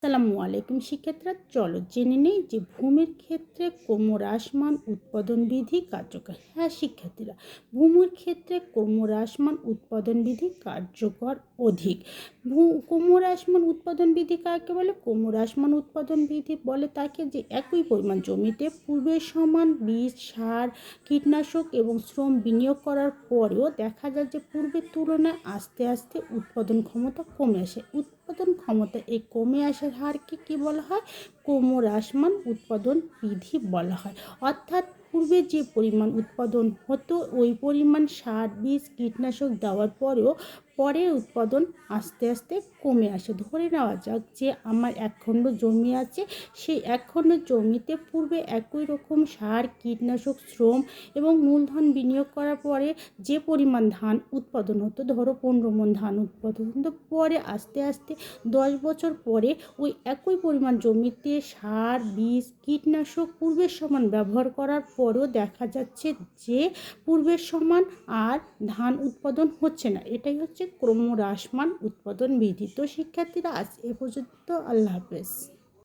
আসসালামু আলাইকুম শিক্ষার্থীরা, চলো জেনে নেই যে ভূমির ক্ষেত্রে ক্রমহ্রাসমান উৎপাদন বিধি কার্যকর। হ্যাঁ শিক্ষার্থীরা, ভূমির ক্ষেত্রে ক্রমহ্রাসমান উৎপাদন বিধি কার্যকর অধিক। ক্রমহ্রাসমান উৎপাদন বিধি কাকে বলে? ক্রমহ্রাসমান উৎপাদন বিধি বলে তাকে যে একই পরিমাণ জমিতে পূর্বের সমান বীজ, সার, কীটনাশক এবং শ্রম বিনিয়োগ করার পরেও দেখা যায় যে পূর্বের তুলনায় আস্তে আস্তে উৎপাদন ক্ষমতা কমে আসে। উৎপাদন ক্ষমতা এই কমে আসার হারকে কী বলা হয়? ক্রমহ্রাসমান উৎপাদন বিধি বলা হয়। অর্থাৎ পূর্বে যে পরিমাণ উৎপাদন হতো ওই পরিমাণ সার, বীজ, কীটনাশক দেওয়ার পরেও পরের উৎপাদন আস্তে আস্তে কমে আসে। ধরে নেওয়া যাক যে আমার 1 খণ্ড জমি আছে, সেই 1 খণ্ড জমিতে পূর্বে একই রকম সার, কীটনাশক, শ্রম এবং মূলধন বিনিয়োগ করার পরে যে পরিমাণ ধান উৎপাদন হতো, ধরো 15 মণ ধান উৎপাদন হতো, পরে আস্তে আস্তে 10 বছর পরে ওই একই পরিমাণ জমিতে সার, বীজ, কীটনাশক পূর্বের সমান ব্যবহার করার পরেও দেখা যাচ্ছে যে পূর্বের সমান আর ধান উৎপাদন হচ্ছে না। এটাই হচ্ছে ক্রমহ্রাসমান উৎপাদন বিধি। তো শিক্ষার্থীরা, আজ এ পর্যন্ত। আল্লাহ হাফেজ।